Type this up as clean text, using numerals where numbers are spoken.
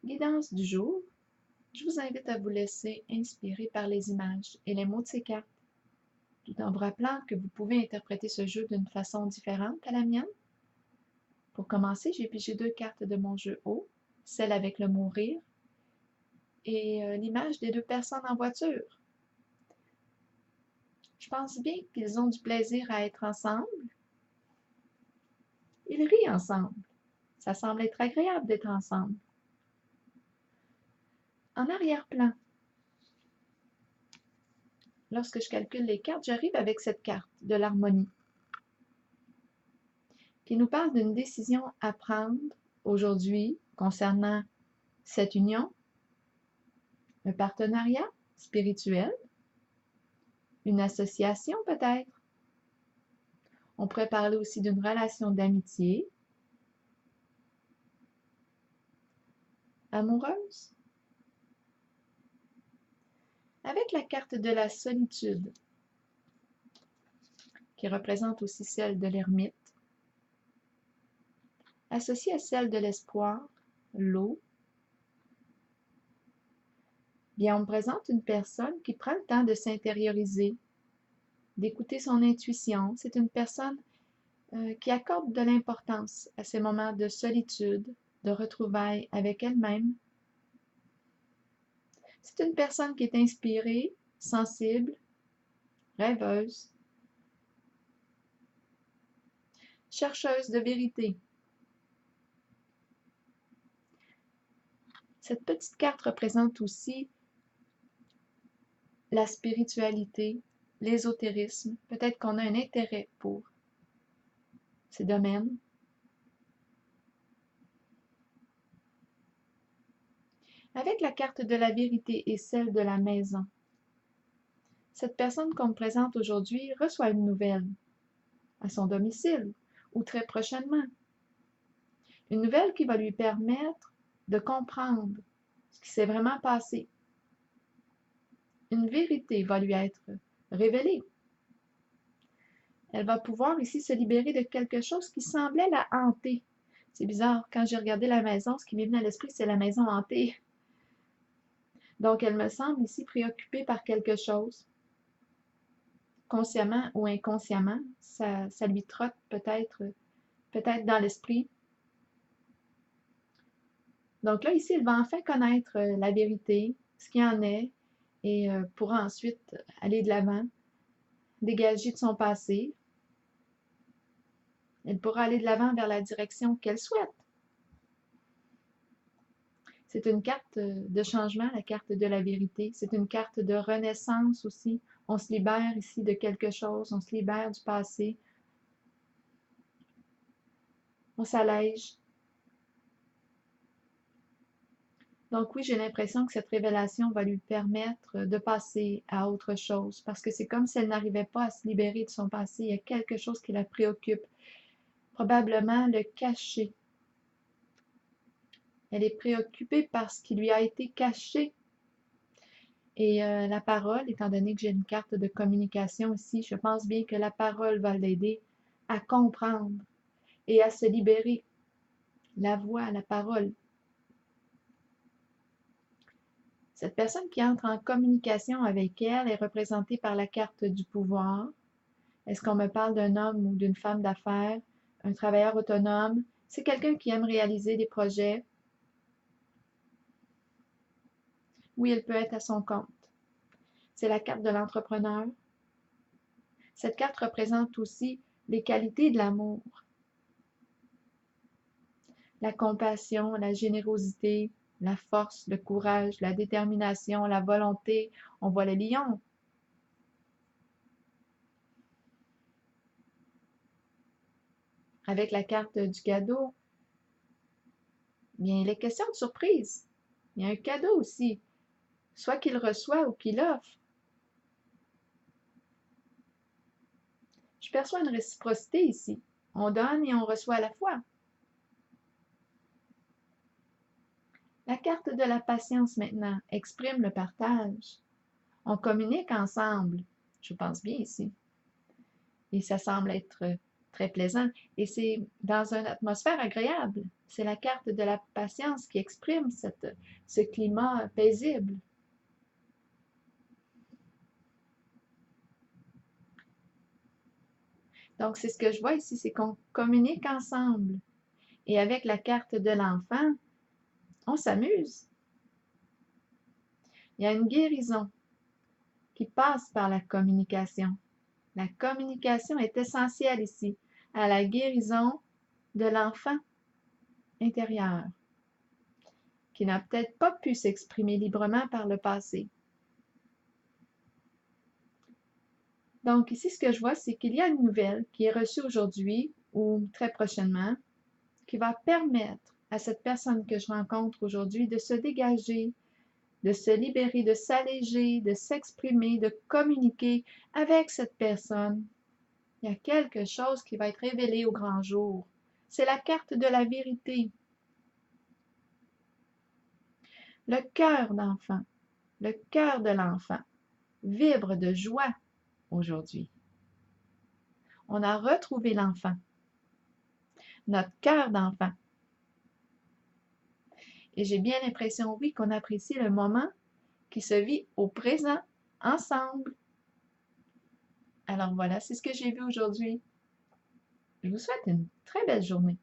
Guidance du jour, je vous invite à vous laisser inspirer par les images et les mots de ces cartes, tout en vous rappelant que vous pouvez interpréter ce jeu d'une façon différente à la mienne. Pour commencer, j'ai pigé 2 cartes de mon jeu haut, celle avec le mot rire et l'image des 2 personnes en voiture. Je pense bien qu'ils ont du plaisir à être ensemble. Ils rient ensemble. Ça semble être agréable d'être ensemble. En arrière-plan, lorsque je calcule les cartes, j'arrive avec cette carte de l'harmonie qui nous parle d'une décision à prendre aujourd'hui concernant cette union, un partenariat spirituel, une association peut-être. On pourrait parler aussi d'une relation d'amitié, amoureuse. Avec la carte de la solitude, qui représente aussi celle de l'ermite, associée à celle de l'espoir, l'eau, bien on me présente une personne qui prend le temps de s'intérioriser, d'écouter son intuition. C'est une personne qui accorde de l'importance à ces moments de solitude, de retrouvailles avec elle-même. C'est une personne qui est inspirée, sensible, rêveuse, chercheuse de vérité. Cette petite carte représente aussi la spiritualité, l'ésotérisme. Peut-être qu'on a un intérêt pour ces domaines. Avec la carte de la vérité et celle de la maison, cette personne qu'on me présente aujourd'hui reçoit une nouvelle à son domicile ou très prochainement. Une nouvelle qui va lui permettre de comprendre ce qui s'est vraiment passé. Une vérité va lui être révélée. Elle va pouvoir ici se libérer de quelque chose qui semblait la hanter. C'est bizarre, quand j'ai regardé la maison, ce qui m'est venu à l'esprit, c'est la maison hantée. Donc, elle me semble ici préoccupée par quelque chose. Consciemment ou inconsciemment, ça lui trotte peut-être dans l'esprit. Donc là, ici, elle va enfin connaître la vérité, ce qu'il en est, et pourra ensuite aller de l'avant, dégager de son passé. Elle pourra aller de l'avant vers la direction qu'elle souhaite. C'est une carte de changement, la carte de la vérité. C'est une carte de renaissance aussi. On se libère ici de quelque chose, on se libère du passé. On s'allège. Donc oui, j'ai l'impression que cette révélation va lui permettre de passer à autre chose, parce que c'est comme si elle n'arrivait pas à se libérer de son passé. Il y a quelque chose qui la préoccupe. Probablement le cacher. Elle est préoccupée par ce qui lui a été caché. Et la parole, étant donné que j'ai une carte de communication ici, je pense bien que la parole va l'aider à comprendre et à se libérer. La voix, la parole. Cette personne qui entre en communication avec elle est représentée par la carte du pouvoir. Est-ce qu'on me parle d'un homme ou d'une femme d'affaires, un travailleur autonome? C'est quelqu'un qui aime réaliser des projets. Oui, elle peut être à son compte. C'est la carte de l'entrepreneur. Cette carte représente aussi les qualités de l'amour. La compassion, la générosité, la force, le courage, la détermination, la volonté. On voit le lion. Avec la carte du cadeau, bien, il est question de surprise. Il y a un cadeau aussi, soit qu'il reçoit ou qu'il offre. Je perçois une réciprocité ici. On donne et on reçoit à la fois. La carte de la patience maintenant exprime le partage. On communique ensemble, je pense bien ici. Et ça semble être très plaisant et c'est dans une atmosphère agréable. C'est la carte de la patience qui exprime ce climat paisible. Donc, c'est ce que je vois ici, c'est qu'on communique ensemble. Et avec la carte de l'enfant, on s'amuse. Il y a une guérison qui passe par la communication. La communication est essentielle ici à la guérison de l'enfant intérieur qui n'a peut-être pas pu s'exprimer librement par le passé. Donc ici, ce que je vois, c'est qu'il y a une nouvelle qui est reçue aujourd'hui ou très prochainement qui va permettre à cette personne que je rencontre aujourd'hui de se dégager, de se libérer, de s'alléger, de s'exprimer, de communiquer avec cette personne. Il y a quelque chose qui va être révélé au grand jour. C'est la carte de la vérité. Le cœur d'enfant, le cœur de l'enfant vibre de joie aujourd'hui. On a retrouvé l'enfant, notre cœur d'enfant. Et j'ai bien l'impression, oui, qu'on apprécie le moment qui se vit au présent, ensemble. Alors voilà, c'est ce que j'ai vu aujourd'hui. Je vous souhaite une très belle journée.